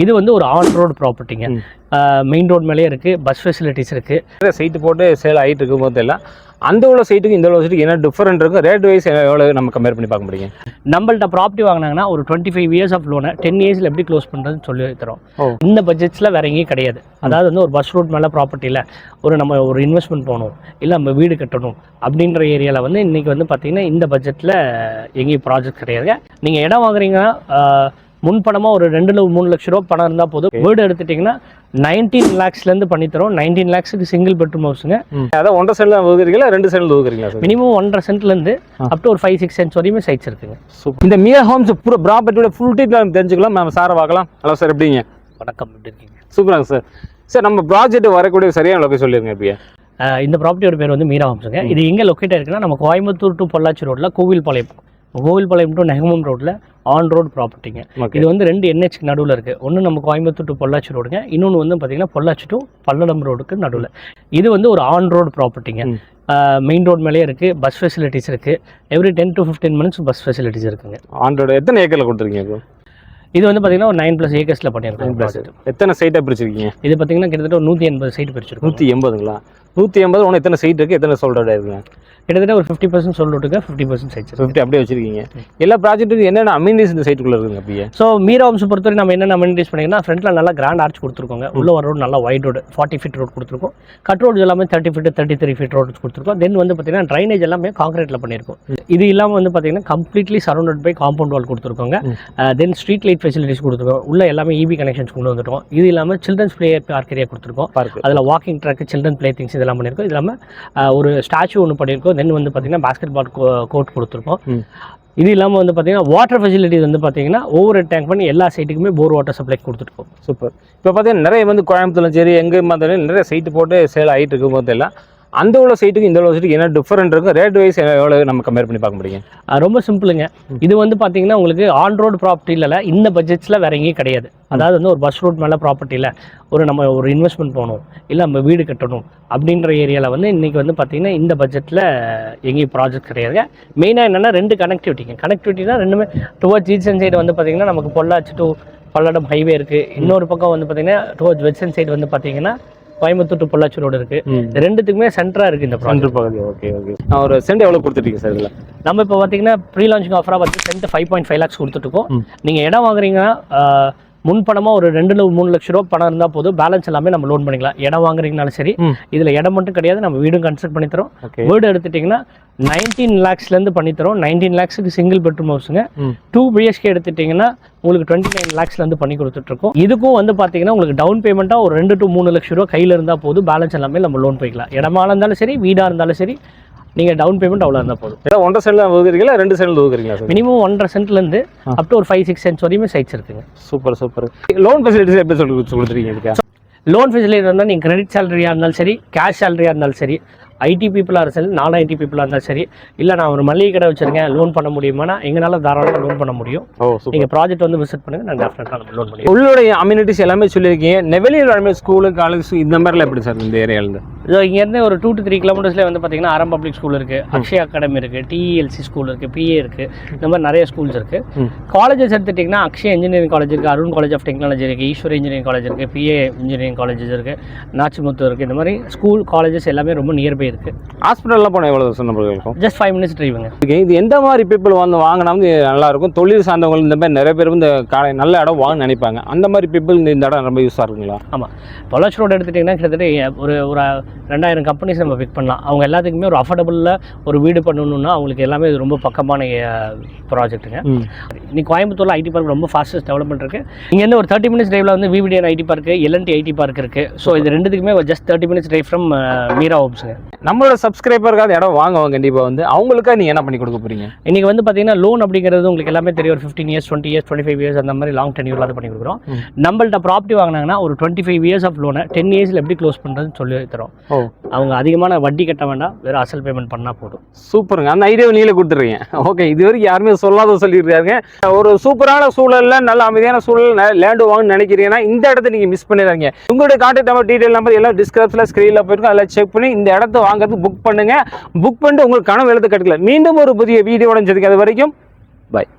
இது வந்து ஒரு ஆன் ரோடு ப்ராப்பர்ட்டிங்க. மெயின் ரோட் மேலேயே இருக்குது, பஸ் ஃபெசிலிட்டிஸ் இருக்குது. சைட்டு போட்டு சேல் ஆகிட்டு இருக்கும் போது எல்லாம் அந்த உள்ள சைட்டுக்கு இந்த உள்ள சைட்டுக்கு என்ன டிஃபரெண்ட் இருக்கும், ரேட் வைஸ் எவ்வளோ நம்ம கம்பேர் பண்ணி பார்க்க முடியும்? நம்மள்ட்ட ப்ராப்பர்ட்டி வாங்கினாங்கன்னா ஒரு 25 இயர்ஸ் ஆஃப் லோனை 10 இயர்ஸில் எப்படி க்ளோஸ் பண்ணுறதுன்னு சொல்லி தரோம். இந்த பட்ஜெட்ஸில் வேற எங்கேயும் கிடையாது. அதாவது வந்து ஒரு பஸ் ரூட் மேலே ப்ராப்பர்ட்டியில் நம்ம ஒரு இன்வெஸ்ட்மெண்ட் போகணும், இல்லை நம்ம வீடு கட்டணும் அப்படின்ற ஏரியாவில் வந்து இன்றைக்கி வந்து பார்த்திங்கன்னா இந்த பட்ஜெட்டில் எங்கேயும் ப்ராஜெக்ட் கிடையாதுங்க. நீங்கள் இடம் வாங்குறீங்கன்னா முன்பணமாக ஒரு 2-3 லட்ச ரூபா பணம் இருந்தால் போதும். வீடு எடுத்துட்டிங்கன்னா 19 lakhsலேருந்து பண்ணித்தரோம். 19 lakhsக்கு சிங்கிள் பெட்ரூம் ஹவுஸுங்க. அதான் 1.5 சென்ட் ஒதுக்குறீங்களா 2 சென்ட் ஒதுக்குறீங்களா? மினிமம் 1.5 சென்ட்லேருந்து அப் டு ஒரு 5-6 சென்ட்ஸ் வரையுமே சைட்ஸ் இருக்குங்க. இந்த மியா ஹோம்ஸ் பூரா ப்ராப்பர்ட்டியோட ஃபுல் டீட்டெயில் தெரிஞ்சுக்கலாம். நம்ம சாரை பார்க்கலாம். ஹலோ சார், எப்படிங்க? வணக்கம், எப்படி இருக்கீங்க? சூப்பராங்க சார். சார், நம்ம ப்ராஜெக்ட் வரக்கூடிய சரியான லொக்கேஷன் சொல்லிடுங்க. எப்படியா இந்த ப்ராப்பர்ட்டியோட பேர் வந்து மீரா ஹோம்ஸுங்க. இது எங்கே லொக்கேட் இருக்குன்னா நம்ம கோயம்புத்தூர் டு பொள்ளாச்சி ரோட்டில் கோவில்பாளையம் டு நெகமம் ரோட்டில் ஆன் ரோடு ப்ராப்பர்ட்டிங்க. இது வந்து 2 NH நடுவில் இருக்குது. ஒன்று நம்ம கோயம்புத்தூர் டு பொள்ளாச்சி ரோடுங்க, இன்னொன்று வந்து பார்த்திங்கன்னா பொள்ளாச்சி டு பல்லடம் ரோடுக்கு நடுவில். இது வந்து ஒரு ஆன் ரோடு ப்ராப்பர்ட்டிங்க. மெயின் ரோட் மேலேயே இருக்குது, பஸ் ஃபெசிலிட்டிஸ் இருக்குது. Every 10 to 15 minutes bus facilities இருக்குங்க. ஆன் ரோடு எத்தனை ஏக்கரில் கொடுத்துருக்கீங்க? இது வந்து பார்த்தீங்கன்னா ஒரு 9+ ஏக்கர்ஸில் பண்ணியிருக்கோம். எத்தனை சைட்டாக பிரிச்சிருக்கீங்க? இது பார்த்தீங்கன்னா கிட்டத்தட்ட ஒரு 180 சைட் பிரிச்சிருக்கோம். 180ங்களா? 180 ஒன்று எத்தனை சைட் இருக்குது, எத்தனை சொல்கிறதா இருக்குங்க? கிட்டத்தட்ட ஒரு 50% சொல்லிட்டுங்க, 50% சைட்ஸ் 50 அப்படியே வச்சிருக்கீங்க. எல்லா ப்ராஜெக்ட்டுக்கு என்னென்ன அம்யூனிட்டிஸ் இந்த சைட்டுக்குள்ளே இருக்குங்க? அப்படியே ஸோ மீரா ஹோம்ஸ் பொறுத்தவரை நம்ம என்னென்ன அம்யூனிட்டிஸ் பண்ணிங்கன்னா ஃப்ரண்ட்டில் நல்லா கிராண்ட் ஆர்ச் கொடுத்துருக்கோங்க. உள்ள ஒரு ரோடு நல்லா வைட் ரோடு 40 feet ரோடு கொடுத்துருக்கோம். கட் ரோடு எல்லாமே 30 feet 33 feet ரோடு கொடுத்துருக்கோம். தென் வந்து பார்த்தீங்கன்னா ட்ரைனேஜ் எல்லாமே கான்கிரீட்டில் பண்ணியிருக்கோம். இது இல்லாமல் வந்து பார்த்தீங்கன்னா completely surrounded by compound wall கொடுத்துருக்கோங்க. தென் ஸ்ட்ரீட் லைட் ஃபெசிலிட்டிஸ் கொடுத்துருக்கோம். உள்ள எல்லாமே EB கனெக்ஷன்ஸ் கொண்டு வந்துட்டோம். இது இல்லாமல் சில்ட்ரன்ஸ் பிளே பார்க் ஏரியா கொடுத்துருக்கோம். அதில் walking track, children play things இதெல்லாம் பண்ணியிருக்கோம். இது இல்லாமல் ஒரு ஸ்டாச்சு ஒன்று பண்ணியிருக்கோம். தென் வந்து பார்த்தீங்கன்னா பாஸ்கெட் பால் கோர்ட் கொடுத்துருக்கோம். இது இல்லாமல் வந்து பார்த்தீங்கன்னா வாட்டர் ஃபெசிலிட்டிஸ் வந்து பார்த்தீங்கன்னா ஓவர் டேங்க் பண்ணி எல்லா சைட்டுக்குமே போர் வாட்டர் சப்ளை கொடுத்துருக்கோம். சூப்பர். இப்போ பார்த்தீங்கன்னா நிறைய வந்து கோயம்புத்தூர்ல சரி எங்கே பார்த்தாலும் நிறைய சைட்டு போட்டு சேல் ஆகிட்டு இருக்கும் போது எல்லாம் அந்த உள்ள சைட்டுக்கு இந்த உள்ள சைட்டுக்கு என்ன டிஃபரெண்ட் இருக்கும், ரேட் வைஸ் எவ்வளோ நம்ம கம்பேர் பண்ணி பார்க்க முடியும்? ரொம்ப சிம்பிளுங்க. இது வந்து பார்த்தீங்கன்னா உங்களுக்கு ஆன் ரோடு ப்ராப்பர்ட்டியில் இந்த பட்ஜெட்ஸில் வேற எங்கேயும் கிடையாது. அதாவது வந்து ஒரு பஸ் ரூட் மேலே ப்ராப்பர்ட்டியில் நம்ம ஒரு இன்வெஸ்ட்மெண்ட் போகணும், இல்லை நம்ம வீடு கட்டணும் அப்படின்ற ஏரியாவில் வந்து இன்றைக்கி வந்து பார்த்திங்கன்னா இந்த பட்ஜெட்டில் எங்கேயும் ப்ராஜெக்ட் கிடையாதுங்க. மெயினாக என்னென்னா 2 கனெக்டிவிட்டினா ரெண்டுமே டுவர்ட்ஸ் ஈஸ்டர்ன் சைடு வந்து பார்த்திங்கன்னா நமக்கு பொள்ளாச்சி டு பல்லடம் ஹைவே இருக்குது. இன்னொரு பக்கம் வந்து பார்த்திங்கன்னா டுவர்ட்ஸ் வெஸ்டர்ன் சைடு வந்து பார்த்திங்கன்னா கோயம்புத்தூர் டு பொள்ளாச்சி ரோடு இருக்குது. ரெண்டுத்துக்குமே சென்டராக இருக்குது இந்த ப்ராஜெக்ட் பகுதி. ஓகே. நான் ஒரு சென்ட் எவ்வளோ கொடுத்துருக்கீங்க சார் இதில்? நம்ம இப்போ பார்த்தீங்கன்னா ப்ரீ லான்ச்சிங் ஆஃபராக பார்த்து சென்ட் 5.5 lakhs கொடுத்துட்ருக்கோம். நீங்கள் இடம் வாங்குறீங்கன்னா முன்பணமாக ஒரு 2-3 லட்ச ரூபா பணம் இருந்தால் போதும். பேலன்ஸ் எல்லாமே நம்ம லோன் பண்ணிக்கலாம். இடம் வாங்குறீங்கனாலும் சரி, இதில் இடம் மட்டும் கிடையாது, நம்ம வீடும் கன்ஸ்ட்ரக்ட் பண்ணித்தரோம். வீடு எடுத்துட்டிங்கன்னா 19 lakhsலேருந்து பண்ணித்தரோம். 19 lakhsக்கு சிங்கிள் பெட்ரூம் ஹவுஸுங்க. 2 BHK எடுத்துட்டிங்கன்னா உங்களுக்கு 29 lakhsலேருந்து பண்ணி கொடுத்துட்ருக்கோம். இதுக்கும் வந்து பார்த்தீங்கன்னா உங்களுக்கு டவுன் பேமெண்ட்டாக ஒரு 2 to 3 லட்ச ரூபா கையில் இருந்தால் போதும். பேலன்ஸ் எல்லாமே நம்ம லோன் பண்ணிக்கலாம். இடமா இருந்தாலும் சரி, வீடாக இருந்தாலும் சரி, நீங்கள் டவுன் பேமெண்ட் அவ்வளோ இருந்தால் போதும். 1.5 சென்ட் ஒதுக்குறீங்களா 2 சென்ட் ஒதுக்குறீங்களா? மினிமம் 1.5 சென்ட்லேருந்து அப் டு ஒரு 5-6 சென்ட்ஸ் வரையுமே சைட்ஸ் இருக்குங்க. சூப்பர். லோன் ஃபெசிலிட்டிஸ் எப்படி கொடுத்துருக்கீங்க? லோன் ஃபெசிலிட்டி இருந்தால் நீங்கள் கிரெடிட் சேலரியாக இருந்தாலும் சரி, கேஷ் சேலரியாக இருந்தாலும் சரி, ஐடி பீப்புளாக இருந்தாலும் சரி, நான் ஐடி பீப்புளாக இருந்தாலும் சரி, இல்லை நான் ஒரு மளிகை கடை வச்சுருக்கேன், லோன் பண்ண முடியுமானா எங்களால் தாராளமாக லோன் பண்ண முடியும். நீங்கள் ப்ராஜெக்ட் வந்து விசிட் பண்ணுங்கள், நான் டெஃபினட்டாக நம்ம லோன் பண்ணுவோம். உங்களுடைய அம்யூனிட்டிஸ் எல்லாமே சொல்லியிருக்கீங்க. நெவலியில் ஸ்கூலு, காலேஜ் இந்த மாதிரிலாம் எப்படி சார் இந்த ஏரியாவிலேருந்து? இங்கேருந்து ஒரு 2 to 3 கிலோமீட்டர்ஸ்லேயே வந்து பார்த்தீங்கன்னா ஆரம் பப்ளிக் ஸ்கூல் இருக்குது, அக்ஷயா அகாடமி இருக்குது, TELC ஸ்கூல் இருக்குது, PA இருக்குது, இந்த மாதிரி நிறைய ஸ்கூல்ஸ் இருக்குது. காலேஜஸ் எடுத்துட்டிங்கன்னா அக்ஷயா இன்ஜினியரிங் காலேஜ் இருக்குது, அருண் காலேஜ் ஆஃப் டெக்னாலஜி இருக்குது, ஈஸ்வரி இன்ஜினியரிங் காலேஜ் இருக்குது, PA இன்ஜினியரிங் காலேஜஸ் இருக்குது, நாச்சிமுத்து இருக்குது. இந்த மாதிரி ஸ்கூல் காலேஜஸ் எல்லாமே ரொம்ப நியர்பை இருக்குது. ஹாஸ்பிட்டல்லாம் போனால் எவ்வளோ சொன்ன இருக்கும்? Just 5 minutes டிரைவுங்க. இது எந்த மாதிரி பீப்புள் வந்து வாங்கினா வந்து நல்லாயிருக்கும்? தொழில் சார்ந்தவங்க இந்த மாதிரி நிறைய பேர் வந்து நல்ல இடம் வாங்க நினைப்பாங்க. அந்த மாதிரி பீப்புள் இந்த இடம் ரொம்ப யூஸாக இருக்குங்களா? ஆமாம். பொள்ளாச்சி ரோடு எடுத்துட்டிங்கன்னா கிட்டத்தட்ட ஒரு 2000 கம்பெனிஸ் நம்ம பிக் பண்ணலாம். அவங்க எல்லாத்துக்குமே ஒரு அஃபோர்டபுளில் ஒரு வீடு பண்ணணுன்னா அவங்களுக்கு எல்லாமே இது ரொம்ப பக்கமான ப்ராஜெக்ட்டுங்க. இன்னைக்கு கோயம்புத்தூரில் ஐடி பார்க் ரொம்ப ஃபாஸ்டஸ்ட் டெவலப்மெண்ட் இருக்குது. இங்கேருந்து ஒரு 30 minutes டிரைவில் வந்து VVDN IT park, LNT IT park இருக்குது. ஸோ இது ரெண்டுத்துக்குமே just 30 minutes drive from Meera ஹோம்ஸுங்க. நம்மளோட சப்ஸ்கிரைபருக்காக இடம் வாங்குவாங்க கண்டிப்பாக வந்து அவங்களுக்காக நீங்கள் என்ன பண்ணி கொடுக்க போகிறீங்க? இன்றைக்கி வந்து பார்த்தீங்கன்னா லோன் அப்படிங்கிறது உங்களுக்கு எல்லாமே தெரியும். ஒரு 15 years 20 years 25 years அந்த மாதிரி லாங் டென்யூரில் அது பண்ணி கொடுக்குறோம். நம்மள்ட்ட ப்ராப்பர்ட்டி வாங்கினாங்கன்னா ஒரு 25 years ஆஃப் லோனை 10 இயர்ஸில் எப்படி க்ளோஸ் பண்ணுறதுன்னு சொல்லி தரோம். அவங்க அதிகமான வட்டி கட்ட வேண்டாம், வெறும் அசல் பேமெண்ட் பண்ணால் போதும். சூப்பருங்க. அந்த ஐடியாவை நீங்களே கொடுத்துருவீங்க. ஓகே, இது வரைக்கும் யாருமே சொல்லாத சொல்லியிருக்காங்க. ஒரு சூப்பரான சூழலில் நல்ல அமைதியான சூழல் லேண்டு வாங்கணும்னு நினைக்கிறீங்கன்னா இந்த இடத்த நீங்கள் மிஸ் பண்ணிடுறாங்க. உங்களுடைய கான்டாக்ட் நம்பர், டீடைல் நம்பர் எல்லாம் டிஸ்கிரிப்ஷனில் ஸ்க்ரீனில் போயிருக்கும். அதெல்லாம் செக் பண்ணி இந்த இடத்த வாங்குறதுக்கு புக் பண்ணுங்க. புக் பண்ணிட்டு உங்களுக்கு கனவு எழுத்து கட்டுக்கல. மீண்டும் ஒரு புதிய வீடியோட சந்திக்க. அது வரைக்கும் பாய்.